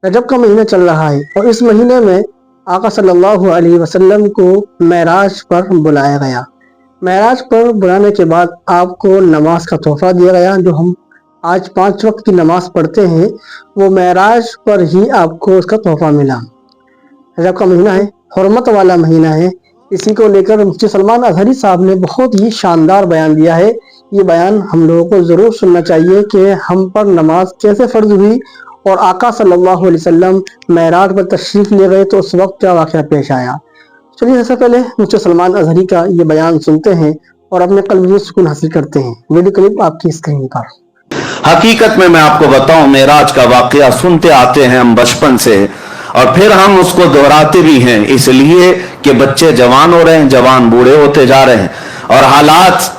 رجب کا مہینہ چل رہا ہے اور اس مہینے میں آقا صلی اللہ علیہ وسلم کو معراج پر بلایا گیا۔ معراج پر بلانے کے بعد آپ کو نماز کا تحفہ دیا گیا۔ جو ہم آج 5 وقت کی نماز پڑھتے ہیں وہ معراج پر ہی آپ کو اس کا تحفہ ملا۔ رجب کا مہینہ ہے، حرمت والا مہینہ ہے، اسی کو لے کر مفتی سلمان اظہری صاحب نے بہت ہی شاندار بیان دیا ہے۔ یہ بیان ہم لوگوں کو ضرور سننا چاہیے کہ ہم پر نماز کیسے فرض ہوئی اور آقا صلی اللہ علیہ وسلم معراج پر تشریف لے گئے تو اس وقت کیا واقعہ پیش آیا۔ چلیے سب سے پہلے مفتی سلمان اظہری کا یہ بیان سنتے ہیں اور اپنے قلب میں سکون حاصل کرتے ہیں۔ ویڈیو کلپ آپ کی اسکرین پر۔ حقیقت میں آپ کو بتاؤں، معراج کا واقعہ سنتے آتے ہیں ہم بچپن سے، اور پھر ہم اس کو دہراتے بھی ہیں اس لیے کہ بچے جوان ہو رہے ہیں، جوان بوڑھے ہوتے جا رہے ہیں، اور حالات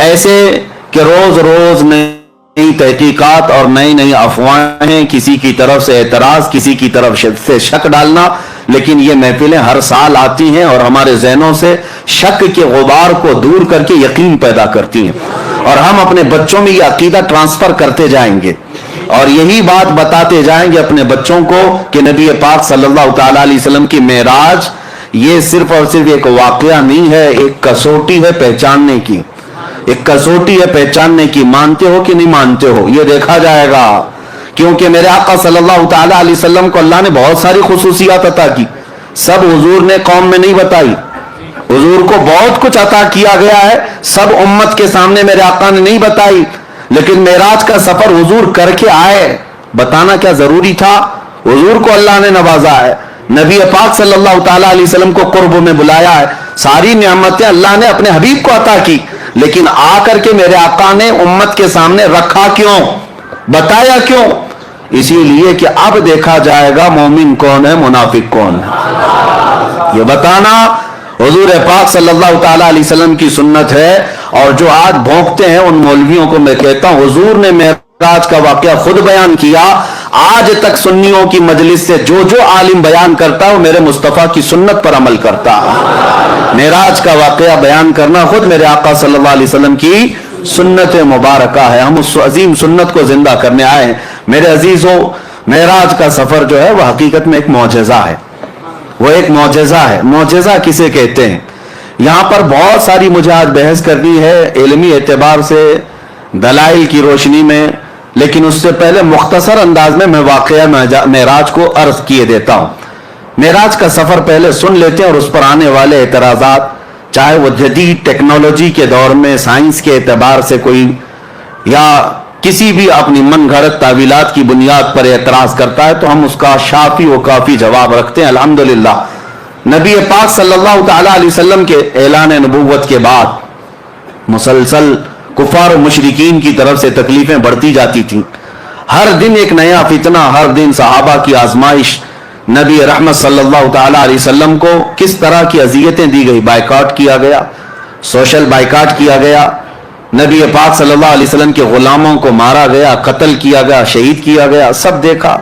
ایسے کہ روز روز نئی تحقیقات اور نئی نئی افواہیں، کسی کی طرف سے اعتراض، کسی کی طرف سے شک ڈالنا، لیکن یہ محفلیں ہر سال آتی ہیں اور ہمارے ذہنوں سے شک کے غبار کو دور کر کے یقین پیدا کرتی ہیں، اور ہم اپنے بچوں میں یہ عقیدہ ٹرانسفر کرتے جائیں گے اور یہی بات بتاتے جائیں گے اپنے بچوں کو کہ نبی پاک صلی اللہ تعالی علیہ وسلم کی معراج یہ صرف اور صرف ایک واقعہ نہیں ہے، ایک کسوٹی ہے پہچاننے کی، ایک کسوٹی ہے پہچاننے کی۔ مانتے ہو کہ نہیں مانتے ہو یہ دیکھا جائے گا، کیونکہ میرے آقا صلی اللہ تعالی علیہ وسلم کو اللہ نے بہت ساری خصوصیات عطا کی، سب حضور نے قوم میں نہیں بتائی۔ حضور کو بہت کچھ عطا کیا گیا ہے، سب امت کے سامنے میرے آقا نے نہیں بتائی، لیکن معراج کا سفر حضور کر کے آئے، بتانا کیا ضروری تھا؟ حضور کو اللہ نے نوازا ہے، نبی پاک صلی اللہ تعالی علیہ وسلم کو قرب میں بلایا ہے، ساری نعمتیں اللہ نے اپنے حبیب کو عطا کی، لیکن آ کر کے میرے آقا نے امت کے سامنے رکھا کیوں، بتایا کیوں؟ اسی لیے کہ اب دیکھا جائے گا مومن کون ہے، منافق کون ہے، یہ بتانا حضور پاک صلی اللہ تعالی علیہ وسلم کی سنت ہے۔ اور جو آج بھونکتے ہیں ان مولویوں کو میں کہتا ہوں، حضور نے معراج کا واقعہ خود بیان کیا، آج تک سنیوں کی مجلس سے جو جو عالم بیان کرتا ہے وہ میرے مصطفیٰ کی سنت پر عمل کرتا ہے۔ معراج کا واقعہ بیان کرنا خود میرے آقا صلی اللہ علیہ وسلم کی سنت مبارکہ ہے، ہم اس عظیم سنت کو زندہ کرنے آئے ہیں۔ میرے عزیزوں، معراج کا سفر جو ہے وہ حقیقت میں ایک معجزہ ہے، وہ ایک معجزہ ہے۔ معجزہ کسے کہتے ہیں؟ یہاں پر بہت ساری مجھے آج بحث کرنی ہے علمی اعتبار سے، دلائل کی روشنی میں، لیکن اس سے پہلے مختصر انداز میں واقعہ معراج کو عرض کیے دیتا ہوں۔ معراج کا سفر پہلے سن لیتے ہیں اور اس پر آنے والے اعتراضات، چاہے وہ جدید ٹیکنالوجی کے دور میں سائنس کے اعتبار سے کوئی یا کسی بھی اپنی من گھڑت تعویلات کی بنیاد پر اعتراض کرتا ہے تو ہم اس کا شافی و کافی جواب رکھتے ہیں۔ الحمدللہ نبی پاک صلی اللہ تعالی علیہ وسلم کے اعلان نبوت کے بعد مسلسل کفار و مشرکین کی طرف سے تکلیفیں بڑھتی جاتی تھیں، ہر دن ایک نیا فتنہ، ہر دن صحابہ کی آزمائش۔ نبی رحمت صلی اللہ تعالی علیہ وسلم کو کس طرح کی اذیتیں دی گئی، بائیکاٹ کیا گیا، سوشل بائیکاٹ کیا گیا، نبی پاک صلی اللہ علیہ وسلم کے غلاموں کو مارا گیا، قتل کیا گیا، شہید کیا گیا، سب دیکھا۔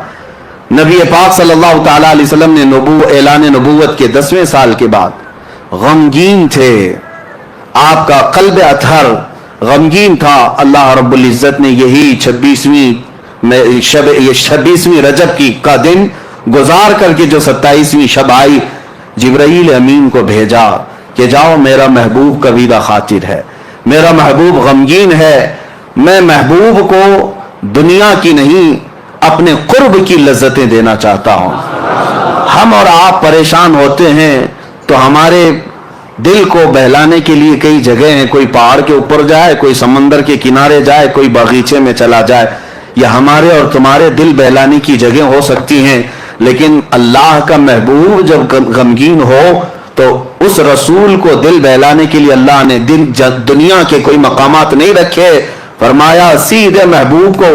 نبی پاک صلی اللہ تعالی علیہ وسلم نے اعلان نبوت کے 10ویں سال کے بعد غمگین تھے، آپ کا قلب اطہر غمگین تھا۔ اللہ رب العزت نے یہی 26ویں رجب کا دن گزار کر کے جو 27ویں شب آئی، جبرائیل امین کو بھیجا کہ جاؤ میرا محبوب کبیدہ خاطر ہے، میرا محبوب غمگین ہے، میں محبوب کو دنیا کی نہیں اپنے قرب کی لذتیں دینا چاہتا ہوں۔ ہم اور آپ پریشان ہوتے ہیں تو ہمارے دل کو بہلانے کے لیے کئی جگہ ہیں، کوئی پہاڑ کے اوپر جائے، کوئی سمندر کے کنارے جائے، کوئی باغیچے میں چلا جائے، یہ ہمارے اور تمہارے دل بہلانے کی جگہ ہو سکتی ہیں، لیکن اللہ کا محبوب جب غمگین ہو تو اس رسول کو دل بہلانے کے لیے اللہ نے دنیا کے کوئی مقامات نہیں رکھے، فرمایا سیدھے محبوب کو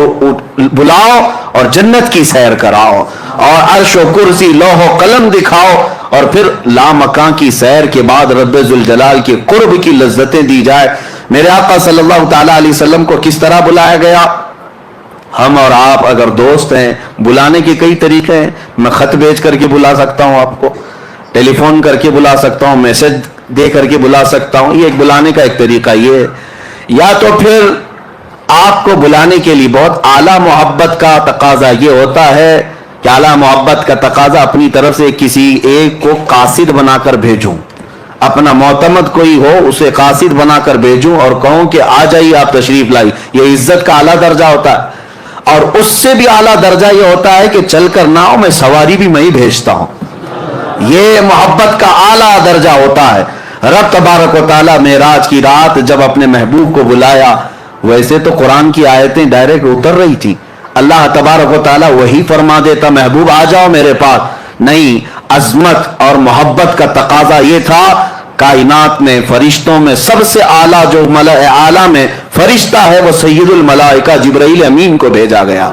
بلاؤ اور جنت کی سیر کراؤ اور عرش و کرسی لوح و قلم دکھاؤ، اور پھر لامکان کی سیر کے بعد رب ذوالجلال کے قرب کی لذتیں دی جائے۔ میرے آقا صلی اللہ تعالی علیہ وسلم کو کس طرح بلایا گیا؟ ہم اور آپ اگر دوست ہیں، بلانے کے کئی طریقے ہیں، میں خط بھیج کر کے بلا سکتا ہوں آپ کو، ٹیلی فون کر کے بلا سکتا ہوں، میسج دے کر کے بلا سکتا ہوں، یہ ایک بلانے کا ایک طریقہ یہ ہے۔ یا تو پھر آپ کو بلانے کے لیے بہت اعلیٰ محبت کا تقاضا یہ ہوتا ہے کہ اعلیٰ محبت کا تقاضا اپنی طرف سے کسی ایک کو قاصد بنا کر بھیجوں، اپنا معتمد کوئی ہو اسے قاصد بنا کر بھیجوں اور کہوں کہ آ جائیے آپ تشریف لائی. یہ عزت کا اعلیٰ درجہ ہوتا ہے. اور اس سے بھی اعلیٰ درجہ یہ ہوتا ہے کہ چل کر نہ ہو، میں سواری بھی میں ہی بھیجتا ہوں. یہ محبت کا اعلیٰ درجہ ہوتا ہے. رب تبارک و تعالیٰ معراج کی رات جب اپنے محبوب کو بلایا، ویسے تو قرآن کی آیتیں ڈائریکٹ اتر رہی تھی، اللہ تبارک و تعالیٰ وہی فرما دیتا محبوب آ جاؤ میرے پاس. نہیں، عظمت اور محبت کا تقاضا یہ تھا، کائنات میں فرشتوں میں سب سے اعلیٰ جو ملأ اعلیٰ میں فرشتہ ہے وہ سید الملائکہ جبرائیل امین کو بھیجا گیا.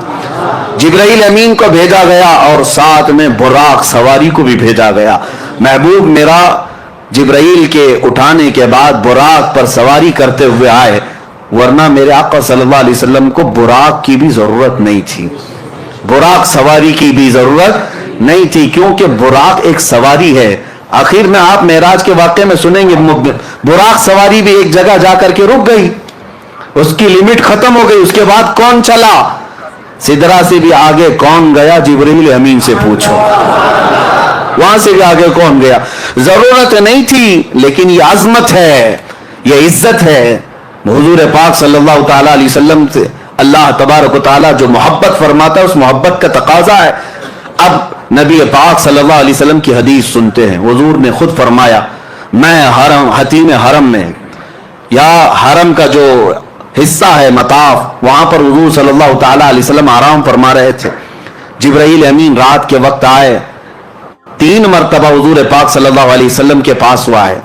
جبرائیل امین کو بھیجا گیا اور ساتھ میں براق سواری کو بھی بھیجا گیا. محبوب میرا جبرائیل کے اٹھانے کے بعد براق پر سواری کرتے ہوئے آئے، ورنہ میرے آقا صلی اللہ علیہ وسلم کو براق کی بھی ضرورت نہیں تھی، براق سواری کی بھی ضرورت نہیں تھی، کیونکہ براق ایک سواری ہے. آخر میں آپ معراج کے واقعے میں سنیں گے براق سواری بھی ایک جگہ جا کر کے رک گئی، اس کی لمٹ ختم ہو گئی. اس کے بعد کون چلا؟ سدرا سے بھی آگے کون گیا؟ جبرائیل امین سے پوچھو. وہاں سے بھی آگے کون گیا؟ ضرورت نہیں تھی، لیکن یہ عظمت ہے، یہ عزت ہے. حضور پاک صلی اللہ تعالی علیہ وسلم سے اللہ تبارک و تعالی جو محبت فرماتا ہے اس محبت کا تقاضا ہے. اب نبی پاک صلی اللہ علیہ وسلم کی حدیث سنتے ہیں. حضور نے خود فرمایا، میں حتیم حرم میں یا حرم کا جو حصہ ہے مطاف، وہاں پر حضور صلی اللہ تعالی علیہ وسلم آرام فرما رہے تھے. جبرائیل امین رات کے وقت آئے، 3 مرتبہ حضور پاک صلی اللہ علیہ وسلم کے پاس ہوا ہے،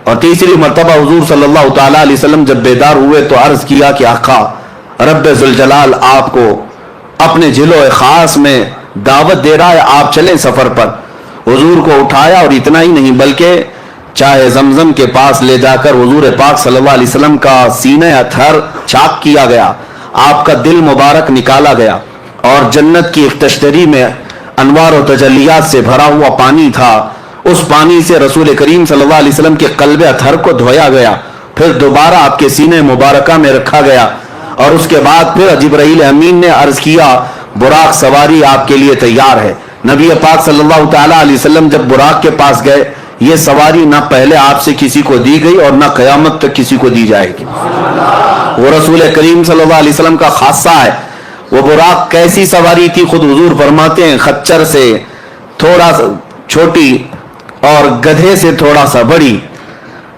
اور تیسری مرتبہ حضور صلی اللہ تعالی علیہ وسلم جب بیدار ہوئے تو عرض کیا کہ آقا رب ذوالجلال آپ کو اپنے جلوہ خاص میں دعوت دے رہا ہے، آپ چلیں سفر پر. حضور کو اٹھایا اور اتنا ہی نہیں بلکہ چاہے زمزم کے پاس لے جا کر حضور پاک صلی اللہ علیہ وسلم کا سینہ اطہر چاک کیا گیا، آپ کا دل مبارک نکالا گیا، اور جنت کی ایک تشتری میں انوار و تجلیات سے بھرا ہوا پانی تھا. اس پانی سے رسول کریم صلی اللہ علیہ وسلم کے قلب اطہر کو دھویا گیا، پھر دوبارہ آپ کے سینہ مبارکہ میں رکھا گیا، اور اس کے بعد پھر جبرائیل امین نے عرض کیا براق سواری آپ کے لیے تیار ہے. نبی پاک صلی اللہ تعالی علیہ وسلم جب براق کے پاس گئے، یہ سواری نہ پہلے آپ سے کسی کو دی گئی اور نہ قیامت تک کسی کو دی جائے گی. وہ رسول کریم صلی اللہ علیہ وسلم کا خاصہ ہے. وہ براق کیسی سواری تھی خود حضور فرماتے ہیں، خچر سے تھوڑا سا چھوٹی اور گدھے سے تھوڑا سا بڑی،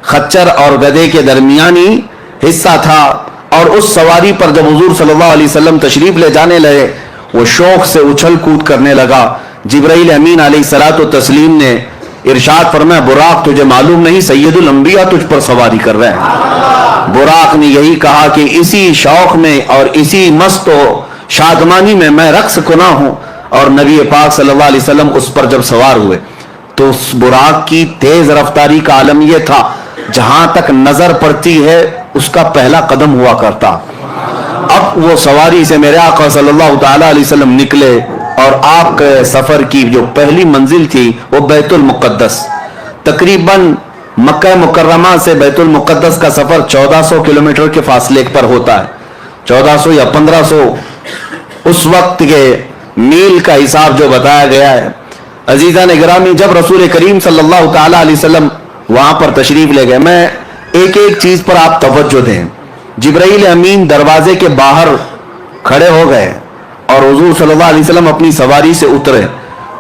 خچر اور گدھے کے درمیانی حصہ تھا. اور اس سواری پر جب حضور صلی اللہ علیہ وسلم تشریف لے جانے لگے، وہ شوق سے اچھل کود کرنے لگا. جبرائیل امین علیہ الصلوۃ والتسلیم نے ارشاد فرمایا براق تجھے معلوم نہیں سید الانبیاء تجھ پر سواری کر رہے ہیں. براق نے یہی کہا کہ اسی شوق میں اور اسی مست و شادمانی میں رقص کنا ہوں. اور نبی پاک صلی اللہ علیہ وسلم اس پر جب سوار ہوئے تو اس براق کی تیز رفتاری کا عالم یہ تھا، جہاں تک نظر پڑتی ہے اس کا پہلا قدم ہوا کرتا. اب وہ سواری سے میرے آقا صلی اللہ تعالی علیہ وسلم نکلے، اور آپ کے سفر کی جو پہلی منزل تھی وہ بیت المقدس. تقریباً مکہ مکرمہ سے بیت المقدس کا سفر 1400 کلومیٹر کے فاصلے پر ہوتا ہے، 1400 یا 1500 اس وقت کے میل کا حساب جو بتایا گیا ہے. عزیزان گرامی، جب رسول کریم صلی اللہ تعالی علیہ وسلم وہاں پر تشریف لے گئے، میں ایک ایک چیز پر آپ توجہ دیں. جبرائیل امین دروازے کے باہر کھڑے ہو گئے اور حضور صلی اللہ علیہ وسلم اپنی سواری سے اترے.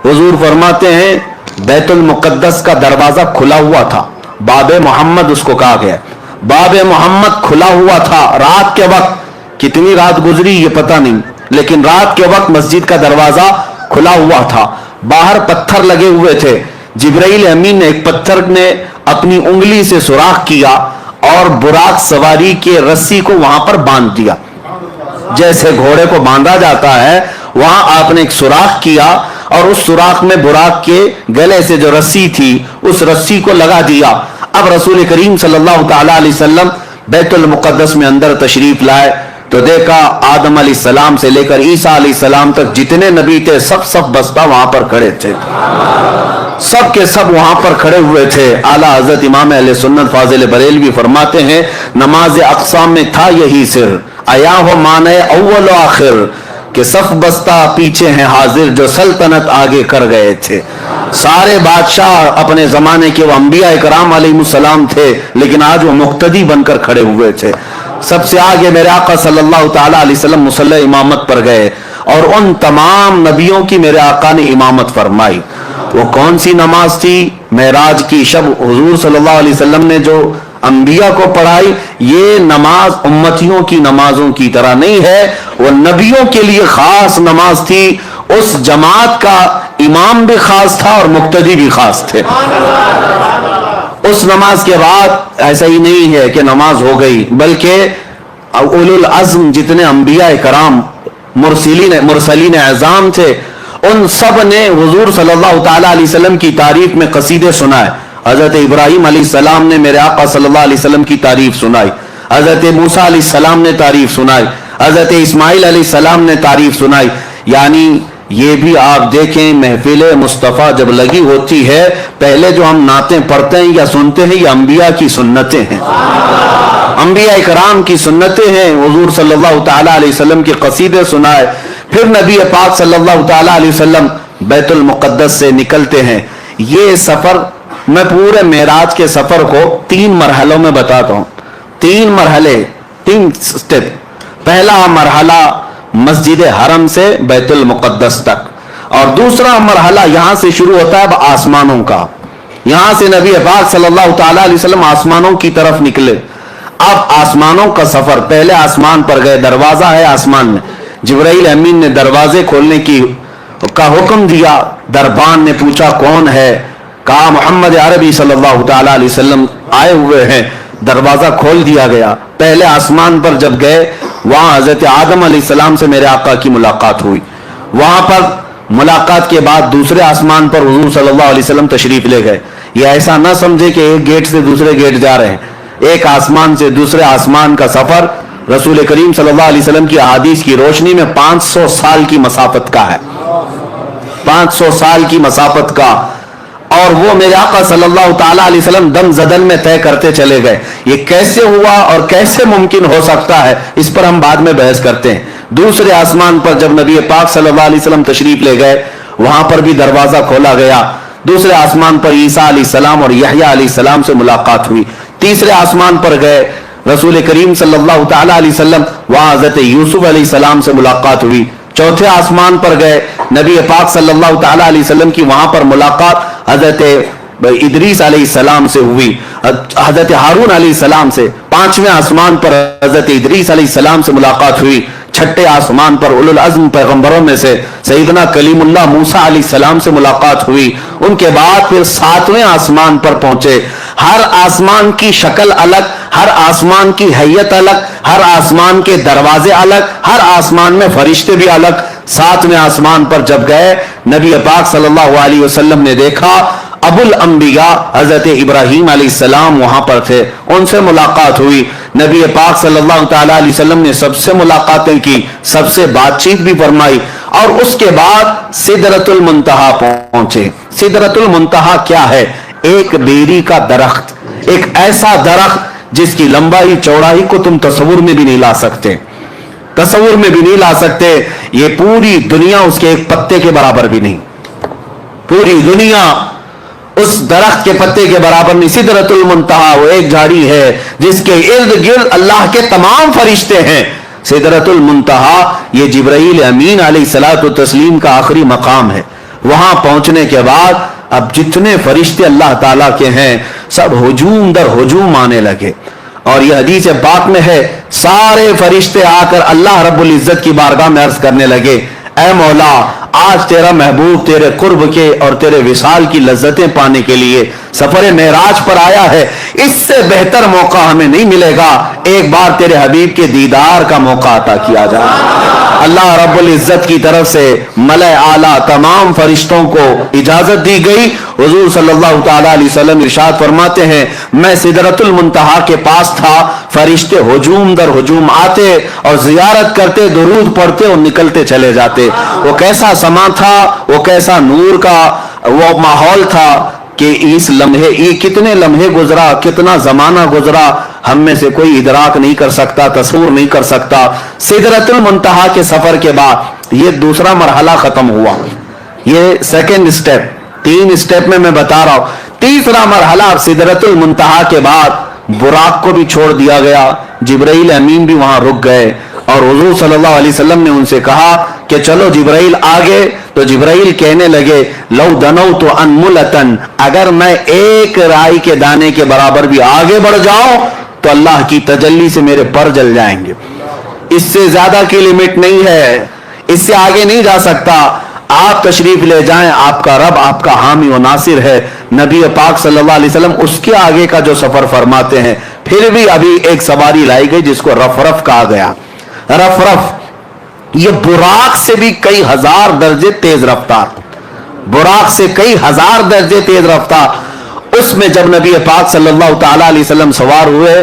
حضور فرماتے ہیں بیت المقدس کا دروازہ کھلا ہوا تھا، باب محمد اس کو کہا گیا، باب محمد کھلا ہوا تھا. رات کے وقت، کتنی رات گزری یہ پتہ نہیں، لیکن رات کے وقت مسجد کا دروازہ کھلا ہوا تھا. باہر پتھر لگے ہوئے تھے. جبرائیل امین نے ایک پتھر نے اپنی انگلی سے سوراخ کیا اور براق سواری کے رسی کو وہاں پر باندھ دیا، جیسے گھوڑے کو باندھا جاتا ہے. وہاں آپ نے ایک سوراخ کیا اور اس سوراخ میں براق کے گلے سے جو رسی تھی اس رسی کو لگا دیا. اب رسول کریم صلی اللہ تعالی علیہ وسلم بیت المقدس میں اندر تشریف لائے تو دیکھا آدم علیہ السلام سے لے کر عیسیٰ علیہ السلام تک جتنے نبی تھے سب بستہ وہاں پر کھڑے تھے، سب کے سب وہاں پر کھڑے ہوئے تھے. اعلیٰ حضرت امام اہل سنت فاضل بریلوی فرماتے ہیں نماز اقصا میں تھا یہی سر، آیا ہو مانے اول و آخر، کہ صف بستہ پیچھے ہیں حاضر جو سلطنت آگے کر گئے تھے. سارے بادشاہ اپنے زمانے کے وہ انبیاء اکرام علیہ السلام تھے, لیکن آج وہ مقتدی بن کر کھڑے ہوئے تھے. سب سے آگے میرے آقا صلی اللہ تعالی علیہ وسلم مصلی امامت پر گئے اور ان تمام نبیوں کی میرے آقا نے امامت فرمائی. وہ کون سی نماز تھی؟ معراج کی شب حضور صلی اللہ علیہ وسلم نے جو انبیاء کو پڑھائی, یہ نماز امتیوں کی نمازوں کی طرح نہیں ہے, وہ نبیوں کے لیے خاص نماز تھی. اس جماعت کا امام بھی خاص تھا اور مقتدی بھی خاص تھے. اس نماز کے بعد ایسا ہی نہیں ہے کہ نماز ہو گئی, بلکہ اولو العزم جتنے انبیاء کرام مرسلین اعظام تھے, ان سب نے حضور صلی اللہ تعالی علیہ وسلم کی تعریف میں قصیدے سنائے. حضرت ابراہیم علیہ السلام نے میرے آقا صلی اللہ علیہ وسلم کی تعریف سنائی, حضرت موسیٰ علیہ السلام نے تعریف سنائی, حضرت اسماعیل علیہ السلام نے تعریف سنائی. یعنی یہ بھی آپ دیکھیں, محفل مصطفیٰ جب لگی ہوتی ہے, پہلے جو ہم نعتیں پڑھتے ہیں یا سنتے ہیں, یہ انبیاء کی سنتیں ہیں, انبیاء کرام کی سنتیں ہیں. حضور صلی اللہ تعالی علیہ وسلم کے قصیدے سنائے. پھر نبی پاک صلی اللہ تعالی علیہ وسلم بیت المقدس سے نکلتے ہیں. یہ سفر میں پورے معراج کے سفر کو 3 مرحلوں میں بتاتا ہوں. 3 مرحلے, 3 سٹیپ. پہلا مرحلہ مسجد حرم سے بیت المقدس تک, اور دوسرا مرحلہ یہاں سے شروع ہوتا ہے اب آسمانوں کا. یہاں سے نبی پاک صلی اللہ تعالی علیہ وسلم آسمانوں کی طرف نکلے. اب آسمانوں کا سفر, پہلے آسمان پر گئے, دروازہ ہے آسمان میں, جبرائیل امین نے دروازے کھولنے کا حکم دیا. دربان نے پوچھا کون ہے؟ کہا محمد عربی صلی اللہ تعالی علیہ وسلم آئے ہوئے ہیں. دروازہ کھول دیا گیا. پہلے آسمان پر جب گئے, وہاں حضرت آدم علیہ السلام سے میرے آقا کی ملاقات ہوئی. وہاں پر ملاقات کے بعد دوسرے آسمان پر حضور صلی اللہ علیہ وسلم تشریف لے گئے. یہ ایسا نہ سمجھے کہ ایک گیٹ سے دوسرے گیٹ جا رہے ہیں. ایک آسمان سے دوسرے آسمان کا سفر رسول کریم صلی اللہ علیہ وسلم کی احادیث کی روشنی میں 500 سال کی مسافت کا ہے, 500 سال کی مسافت کا. اور وہ میرے آقا صلی اللہ تعالی علیہ وسلم دم زدن میں طے کرتے چلے گئے. یہ کیسے ہوا اور کیسے ممکن ہو سکتا ہے, اس پر ہم بعد میں بحث کرتے ہیں. دوسرے آسمان پر جب نبی پاک صلی اللہ علیہ وسلم تشریف لے گئے, وہاں پر بھی دروازہ کھولا گیا. دوسرے آسمان پر عیسیٰ علیہ السلام اور یحییٰ علیہ السلام سے ملاقات ہوئی. تیسرے آسمان پر گئے رسول کریم صلی اللہ تعالی علیہ وسلم, وہاں حضرت یوسف علیہ السلام سے ملاقات ہوئی. چوتھے آسمان پر گئے, نبی پاک صلی اللہ تعالی علیہ وسلم کی وہاں پر ملاقات حضرت ادریس علیہ السلام سے ہوئی, حضرت ہارون علیہ السلام سے. پانچویں آسمان پر حضرت ادریس علیہ السلام سے ملاقات ہوئی. چھٹے آسمان پر اولو العزم پیغمبروں میں سے سیدنا کلیم اللہ موسیٰ علیہ السلام سے ملاقات ہوئی. ان کے بعد پھر 7ویں آسمان پر پہنچے. ہر آسمان کی شکل الگ, ہر آسمان کی حیت الگ, ہر آسمان کے دروازے الگ, ہر آسمان میں فرشتے بھی الگ. 7ویں آسمان پر جب گئے, نبی پاک صلی اللہ علیہ وسلم نے دیکھا ابو الانبیاء حضرت ابراہیم علیہ السلام وہاں پر تھے. ان سے ملاقات ہوئی. نبی پاک صلی اللہ تعالی علیہ وسلم نے سب سے ملاقاتیں کی, سب سے بات چیت بھی فرمائی. اور اس کے بعد سدرۃ المنتہا پہنچے. سدرۃ المنتہا کیا ہے؟ ایک بیری کا درخت, ایک ایسا درخت جس کی لمبائی چوڑائی کو تم تصور میں بھی نہیں لا سکتے, تصور میں بھی نہیں لا سکتے. یہ پوری دنیا اس کے ایک پتے کے برابر بھی نہیں, پوری دنیا اس درخت کے پتے کے برابر نہیں. سدرۃ المنتہا وہ ایک جھاڑی ہے جس کے ارد گرد اللہ کے تمام فرشتے ہیں. سدرۃ المنتہا یہ جبرائیل امین علیہ الصلوۃ والتسلیم کا آخری مقام ہے. وہاں پہنچنے کے بعد اب جتنے فرشتے اللہ تعالیٰ کے ہیں سب ہجوم در ہجوم آنے لگے. اور یہ حدیث پاک میں ہے, سارے فرشتے آ کر اللہ رب العزت کی بارگاہ میں عرض کرنے لگے, اے مولا آج تیرا محبوب تیرے قرب کے اور تیرے وصال کی لذتیں پانے کے لیے سفر معراج پر آیا ہے. اس سے بہتر موقع ہمیں نہیں ملے گا, ایک بار تیرے حبیب کے دیدار کا موقع عطا کیا جائے. اللہ رب العزت کی طرف سے ملائے اعلیٰ تمام فرشتوں کو اجازت دی گئی. حضور صلی اللہ تعالی علیہ وسلم ارشاد فرماتے ہیں, میں سدرۃ المنتہا کے پاس تھا, فرشتے ہجوم در ہجوم آتے اور زیارت کرتے, درود پڑھتے اور نکلتے چلے جاتے. وہ کیسا سما تھا, وہ کیسا نور کا وہ ماحول تھا کہ اس لمحے, یہ کتنے لمحے گزرا, کتنا زمانہ گزرا, ہم میں سے کوئی ادراک نہیں کر سکتا, تصور نہیں کر سکتا. سدرۃ المنتہا کے سفر کے بعد یہ دوسرا مرحلہ ختم ہوا، یہ سیکنڈ اسٹیپ، 3 اسٹیپ میں بتا رہا ہوں۔ تیسرا مرحلہ اب سدرۃ المنتہا کے بعد براق کو بھی چھوڑ دیا گیا، جبرائیل امین بھی وہاں رک گئے، اور حضور صلی اللہ علیہ وسلم نے ان سے کہا کہ چلو جبرائیل آگے، تو جبرائیل کہنے لگے لو دنوت انملتن، اگر میں ایک رائی کے دانے کے برابر بھی آگے بڑھ جاؤں تو اللہ کی تجلی سے میرے پر جل جائیں گے، اس سے زیادہ کی لمٹ نہیں ہے، اس سے آگے نہیں جا سکتا، آپ تشریف لے جائیں، آپ کا رب آپ کا حامی و ناصر ہے۔ نبی پاک صلی اللہ علیہ وسلم اس کے آگے کا جو سفر فرماتے ہیں، پھر بھی ابھی ایک سواری لائی گئی جس کو رف رف کہا گیا۔ رف رف یہ براق سے بھی کئی ہزار درجے تیز رفتار، براق سے کئی ہزار درجے تیز رفتار۔ اس میں جب نبی پاک صلی اللہ تعالی علیہ وسلم سوار ہوئے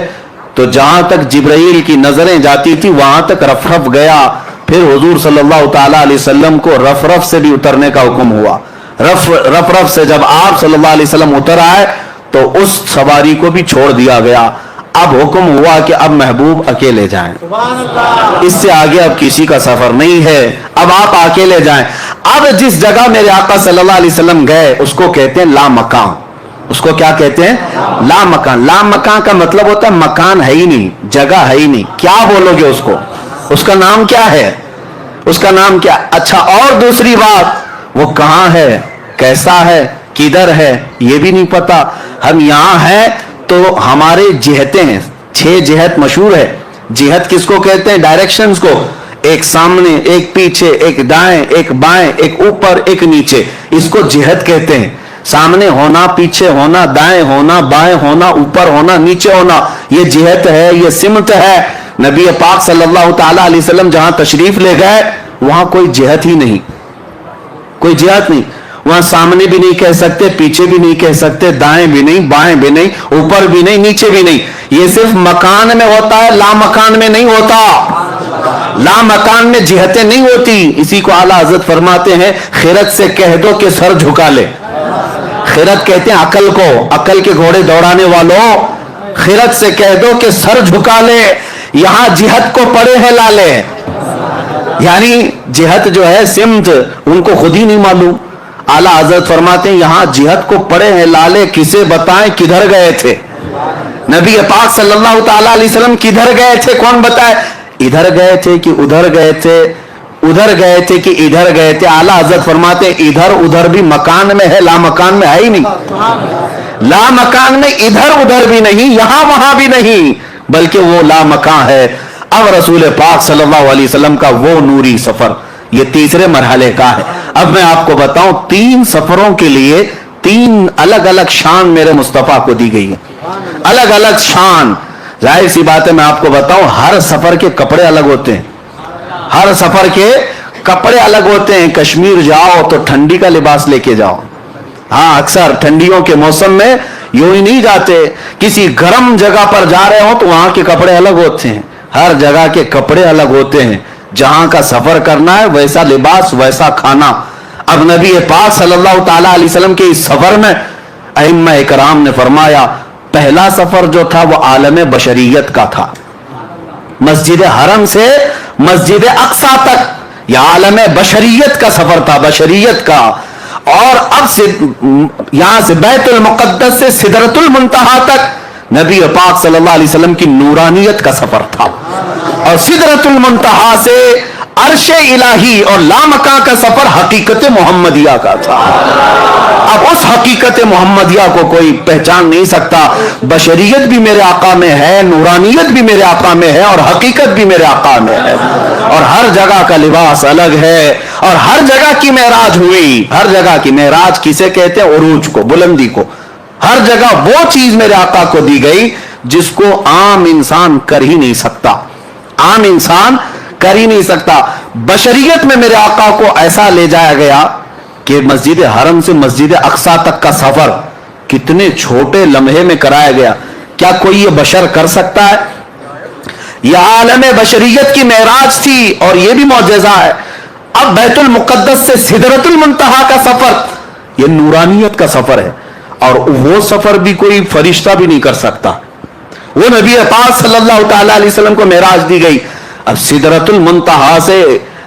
تو جہاں تک جبرائیل کی نظریں جاتی تھی وہاں تک رف رف گیا، پھر حضور صلی اللہ تعالی علیہ وسلم کو رف رف سے بھی اترنے کا حکم ہوا۔ رف رف سے جب آپ صلی اللہ علیہ وسلم اتر آئے تو اس سواری کو بھی چھوڑ دیا گیا۔ اب حکم ہوا کہ اب محبوب اکیلے جائیں، اس سے آگے اب کسی کا سفر نہیں ہے، اب آپ اکیلے جائیں۔ اب جس جگہ میرے آقا صلی اللہ علیہ وسلم گئے اس کو کہتے ہیں لا مکان، اس کو کیا کہتے ہیں؟ لا مکان۔ لا مکان کا مطلب ہوتا ہے مکان ہے ہی نہیں، جگہ ہے ہی نہیں، کیا بولو گے اس کو؟ اس کا نام کیا ہے؟ اس کا نام کیا؟ اچھا، اور دوسری بات، وہ کہاں ہے، کیسا ہے، کدھر ہے، یہ بھی نہیں پتا۔ ہم یہاں ہیں تو ہمارے جہتیں ہیں، 6 جہت مشہور ہے۔ جہت کس کو کہتے ہیں؟ ڈائریکشنز کو، ایک سامنے، ایک پیچھے، ایک دائیں، ایک بائیں، ایک اوپر، ایک نیچے، اس کو جہت کہتے ہیں۔ سامنے ہونا، پیچھے ہونا، دائیں ہونا، بائیں ہونا، اوپر ہونا، نیچے ہونا، یہ جہت ہے، یہ سمت ہے۔ نبی پاک صلی اللہ تعالی علیہ وسلم جہاں تشریف لے گئے وہاں کوئی جہت ہی نہیں، کوئی جہت نہیں، وہاں سامنے بھی نہیں کہہ سکتے، پیچھے بھی نہیں کہہ سکتے، دائیں بھی نہیں، بائیں بھی نہیں، اوپر بھی نہیں، نیچے بھی نہیں۔ یہ صرف مکان میں ہوتا ہے، لا مکان میں نہیں ہوتا۔ لا مکان میں جہتیں نہیں ہوتی۔ اسی کو اعلیٰ حضرت فرماتے ہیں خرد سے کہہ دو کہ سر جھکا لے۔ خرد کہتے ہیں عقل کو، عقل کے گھوڑے دوڑانے والوں، خرد سے کہہ دو کہ سر جھکا لے، یہاں جہت کو پڑے ہیں لالے، یعنی جہت جو ہے سمت ان کو خود ہی نہیں معلوم۔ اعلیٰ حضرت فرماتے ہیں یہاں جہت کو پڑے ہیں لالے، کسے بتائیں کدھر گئے تھے؟ نبی پاک صلی اللہ تعالی علیہ وسلم کدھر گئے تھے؟ کون بتائے؟ ادھر گئے تھے کہ ادھر گئے تھے، ادھر گئے تھے کہ ادھر گئے تھے؟ اعلیٰ حضرت فرماتے ہیں ادھر ادھر بھی مکان میں ہے، لا مکان میں ہے ہی نہیں۔ لا مکان میں ادھر ادھر بھی نہیں، یہاں وہاں بھی نہیں، بلکہ وہ لا مکان ہے۔ اب رسول پاک صلی اللہ علیہ وسلم کا وہ نوری سفر یہ تیسرے مرحلے کا ہے۔ اب میں آپ کو بتاؤں 3 سفروں کے لیے 3 الگ الگ شان میرے مصطفیٰ کو دی گئی ہے، الگ الگ شان۔ ظاہر سی بات ہے میں آپ کو بتاؤں ہر سفر کے کپڑے الگ ہوتے ہیں، ہر سفر کے کپڑے الگ ہوتے ہیں۔ کشمیر جاؤ تو ٹھنڈی کا لباس لے کے جاؤ، ہاں اکثر ٹھنڈیوں کے موسم میں یوں ہی نہیں جاتے، کسی گرم جگہ پر جا رہے ہوں تو وہاں کے کپڑے الگ ہوتے ہیں، ہر جگہ کے کپڑے الگ ہوتے ہیں۔ جہاں کا سفر کرنا ہے ویسا لباس ویسا کھانا۔ اب نبی پاک صلی اللہ تعالی علیہ وسلم کے اس سفر میں ائمہ کرام نے فرمایا پہلا سفر جو تھا وہ عالم بشریت کا تھا، مسجد حرم سے مسجد اقصی تک یہ عالم بشریت کا سفر تھا، بشریت کا۔ اور اب سے یہاں سے بیت المقدس سے سدرۃ المنتہا تک نبی پاک صلی اللہ علیہ وسلم کی نورانیت کا سفر تھا، اور سدرۃ المنتہا سے عرش الہی اور لامکاں کا سفر حقیقت محمدیہ کا تھا۔ اب اس حقیقت محمدیہ کو کوئی پہچان نہیں سکتا۔ بشریت بھی میرے آقا میں ہے، نورانیت بھی میرے آقا میں ہے، اور حقیقت بھی میرے آقا میں ہے، اور ہر جگہ کا لباس الگ ہے، اور ہر جگہ کی معراج ہوئی۔ ہر جگہ کی معراج کسے کہتے ہیں؟ عروج کو، بلندی کو۔ ہر جگہ وہ چیز میرے آقا کو دی گئی جس کو عام انسان کر ہی نہیں سکتا، عام انسان کر ہی نہیں سکتا۔ بشریت میں میرے آقا کو ایسا لے جایا گیا کہ مسجد حرم سے مسجد اقصی تک کا سفر کتنے چھوٹے لمحے میں کرایا گیا۔ کیا کوئی یہ بشر کر سکتا ہے؟ یہ عالم بشریت کی معراج تھی، اور یہ بھی معجزہ ہے۔ اب بیت المقدس سے سدرۃ المنتہا کا سفر یہ نورانیت کا سفر ہے، اور وہ سفر بھی کوئی فرشتہ بھی نہیں کر سکتا۔ وہ نبی پاک صلی اللہ تعالی علیہ وسلم کو معراج دی گئی۔ اب سدرۃ المنتہا سے